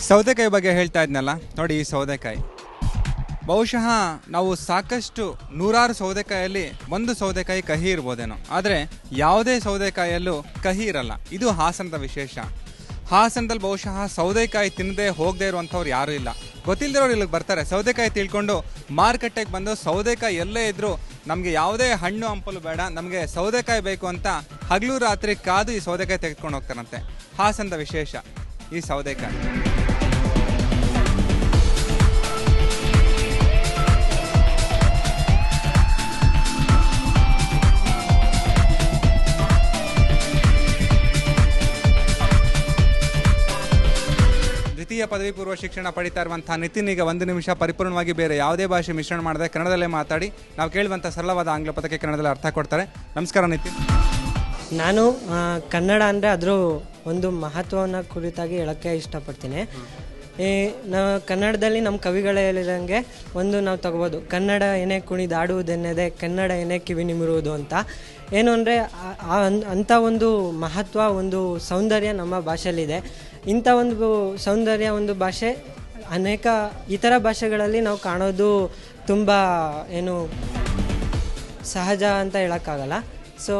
ಸೌತೆಕಾಯಿ ಬಗ್ಗೆ ಹೇಳ್ತಾ ಇದ್ನಲ್ಲ ನೋಡಿ. ಈ ಸೌತೆಕಾಯಿ ಬಹುಶಃ ನಾವು ಸಾಕಷ್ಟು ನೂರಾರು ಸೌತೆಕಾಯಲ್ಲಿ ಒಂದು ಸೌತೆಕಾಯಿ ಕಹಿ ಇರ್ಬೋದೇನೋ, ಆದರೆ ಯಾವುದೇ ಸೌತೆಕಾಯಲ್ಲೂ ಕಹಿ ಇರಲ್ಲ. ಇದು ಹಾಸನದ ವಿಶೇಷ. ಹಾಸನದಲ್ಲಿ ಬಹುಶಃ ಸೌತೆಕಾಯಿ ತಿನ್ನದೆ ಹೋಗದೆ ಇರುವಂಥವ್ರು ಯಾರೂ ಇಲ್ಲ. ಗೊತ್ತಿಲ್ಲದಿರೋರು ಇಲ್ಲಿಗೆ ಬರ್ತಾರೆ, ಸೌತೆಕಾಯಿ ತಿಳ್ಕೊಂಡು ಮಾರ್ಕೆಟಿಗೆ ಬಂದು ಸೌತೆಕಾಯಿ ಎಲ್ಲೇ ಇದ್ದರೂ ನಮಗೆ ಯಾವುದೇ ಹಣ್ಣು ಹಂಪಲು ಬೇಡ, ನಮಗೆ ಸೌತೆಕಾಯಿ ಬೇಕು ಅಂತ ಹಗಲು ರಾತ್ರಿ ಕಾದು ಈ ಸೌತೆಕಾಯಿ ತೆಗೆದುಕೊಂಡು ಹೋಗ್ತಾರಂತೆ. ಹಾಸನದ ವಿಶೇಷ ಈ ಸೌತೆಕಾಯಿ. ದ್ವಿತೀಯ ಪದವಿ ಪೂರ್ವ ಶಿಕ್ಷಣ ಪಡಿತಾ ಇರುವಂಥ ನಿತಿನ್ ಈಗ 1 ನಿಮಿಷ ಪರಿಪೂರ್ಣವಾಗಿ ಬೇರೆ ಯಾವುದೇ ಭಾಷೆ ಮಿಶ್ರಣ ಮಾಡದೆ ಕನ್ನಡದಲ್ಲೇ ಮಾತಾಡಿ ನಾವು ಕೇಳುವಂಥ ಸರಳವಾದ ಆಂಗ್ಲ ಪದಕ್ಕೆ ಕನ್ನಡದಲ್ಲಿ ಅರ್ಥ ಕೊಡ್ತಾರೆ. ನಮಸ್ಕಾರ ನಿತಿನ್. ನಾನು ಕನ್ನಡ ಅಂದರೆ ಅದರ ಒಂದು ಮಹತ್ವವನ್ನು ಕುರಿತಾಗಿ ಹೇಳೋಕ್ಕೆ ಇಷ್ಟಪಡ್ತೀನಿ. ನಾವು ಕನ್ನಡದಲ್ಲಿ ನಮ್ಮ ಕವಿಗಳೇ ಹೇಳಿದಂಗೆ ಒಂದು ನಾವು ತಗೋಬೋದು, ಕನ್ನಡ ಏನೇ ಕುಣಿದಾಡುವುದೆನ್ನದೆ ಕನ್ನಡ ಏನೇ ಕಿವಿ ನಿಮಿರುವುದು ಅಂತ. ಏನು ಅಂದರೆ ಅಂಥ ಒಂದು ಮಹತ್ವ, ಒಂದು ಸೌಂದರ್ಯ ನಮ್ಮ ಭಾಷೆಯಲ್ಲಿದೆ. ಇಂಥ ಒಂದು ಸೌಂದರ್ಯ ಒಂದು ಭಾಷೆ ಅನೇಕ ಇತರ ಭಾಷೆಗಳಲ್ಲಿ ನಾವು ಕಾಣೋದು ತುಂಬ ಏನು ಸಹಜ ಅಂತ ಹೇಳೋಕ್ಕಾಗಲ್ಲ. ಸೊ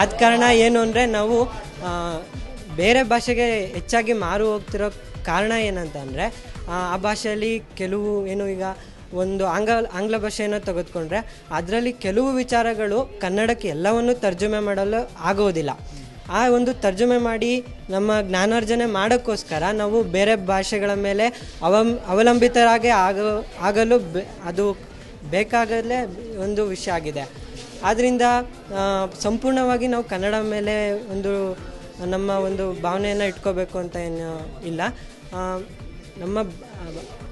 ಆದ ಕಾರಣ ಏನು ಅಂದರೆ ನಾವು ಬೇರೆ ಭಾಷೆಗೆ ಹೆಚ್ಚಾಗಿ ಮಾರು ಹೋಗ್ತಿರೋ ಕಾರಣ ಏನಂತ ಅಂದರೆ ಆ ಭಾಷೆಯಲ್ಲಿ ಕೆಲವು ಏನು ಈಗ ಒಂದು ಆಂಗ್ಲ ಭಾಷೆಯನ್ನು ತೆಗೆದುಕೊಂಡ್ರೆ ಅದರಲ್ಲಿ ಕೆಲವು ವಿಚಾರಗಳು ಕನ್ನಡಕ್ಕೆ ಎಲ್ಲವನ್ನು ತರ್ಜುಮೆ ಮಾಡಲು ಆಗೋದಿಲ್ಲ. ಆ ಒಂದು ತರ್ಜುಮೆ ಮಾಡಿ ನಮ್ಮ ಜ್ಞಾನಾರ್ಜನೆ ಮಾಡೋಕ್ಕೋಸ್ಕರ ನಾವು ಬೇರೆ ಭಾಷೆಗಳ ಮೇಲೆ ಅವಲಂಬಿತರಾಗಿ ಆಗಲು ಅದು ಬೇಕಾಗಲೇ ಒಂದು ವಿಷಯ ಆಗಿದೆ. ಆದ್ದರಿಂದ ಸಂಪೂರ್ಣವಾಗಿ ನಾವು ಕನ್ನಡ ಮೇಲೆ ನಮ್ಮ ಒಂದು ಭಾವನೆಯನ್ನು ಇಟ್ಕೋಬೇಕು ಅಂತ ಏನು ಇಲ್ಲ. ನಮ್ಮ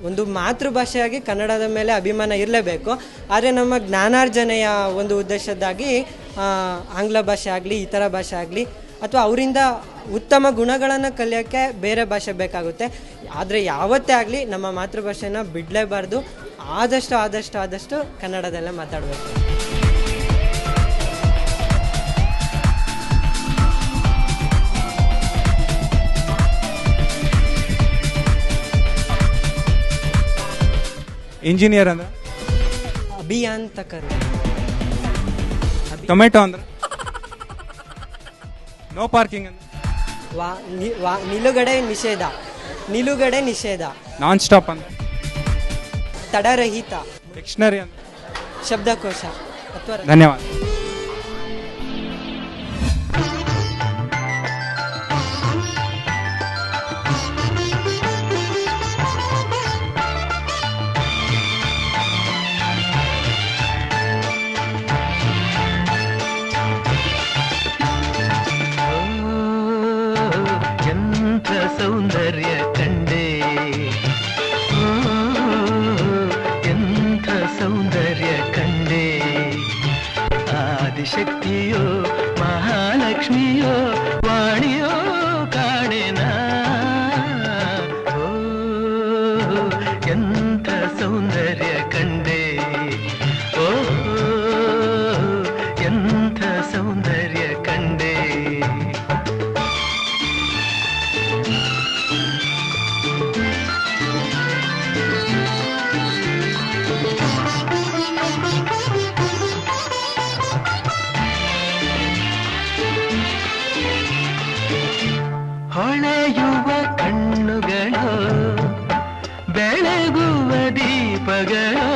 ಒಂದು ಮಾತೃಭಾಷೆಯಾಗಿ ಕನ್ನಡದ ಮೇಲೆ ಅಭಿಮಾನ ಇರಲೇಬೇಕು. ಆದರೆ ನಮ್ಮ ಜ್ಞಾನಾರ್ಜನೆಯ ಒಂದು ಉದ್ದೇಶದ್ದಾಗಿ ಆಂಗ್ಲ ಭಾಷೆ ಆಗಲಿ ಇತರ ಭಾಷೆ ಆಗಲಿ ಅಥವಾ ಅವರಿಂದ ಉತ್ತಮ ಗುಣಗಳನ್ನು ಕಲಿಯೋಕ್ಕೆ ಬೇರೆ ಭಾಷೆ ಬೇಕಾಗುತ್ತೆ. ಆದರೆ ಯಾವತ್ತೇ ಆಗಲಿ ನಮ್ಮ ಮಾತೃಭಾಷೆನ ಬಿಡಲೇಬಾರ್ದು. ಆದಷ್ಟು ಕನ್ನಡದಲ್ಲೇ ಮಾತಾಡಬೇಕು. ಇಂಜಿನಿಯರ್ ಅಂದ್ರೆ ಅಭಿಯಾಂತಕರು. ಟೊಮೆಟೊ ಅಂದ್ರೆ ನೋ ಪಾರ್ಕಿಂಗ್ ಅಂದ್ರೆ ನಿಲುಗಡೆ ನಿಷೇಧ. ನಾನ್ ಸ್ಟಾಪ್ ಅಂದ್ರೆ ತಡರಹಿತ. ಡಿಕ್ಷನರಿ ಅಂದ್ರೆ ಶಬ್ದಕೋಶ ಅಥವಾ. ಧನ್ಯವಾದ. ಸೌಂದರ್ಯ ಕಂಡೆ, ಎಂಥ ಸೌಂದರ್ಯ ಕಂಡೆ, ಆದಿಶಕ್ತಿಯೋ ಮಹಾಲಕ್ಷ್ಮಿಯೋ ವಾಣಿಯೋ ಕಾಣೆನ, ಎಂಥ ಸೌಂದರ್ಯ ಕಂಡೆ, ಎಂಥ ಸೌಂದರ್ಯ ಕಂಡೆ. ಹೊಳೆಯುವ ಕಣ್ಣುಗಳು, ಬೆಳಗುವ ದೀಪಗಳು,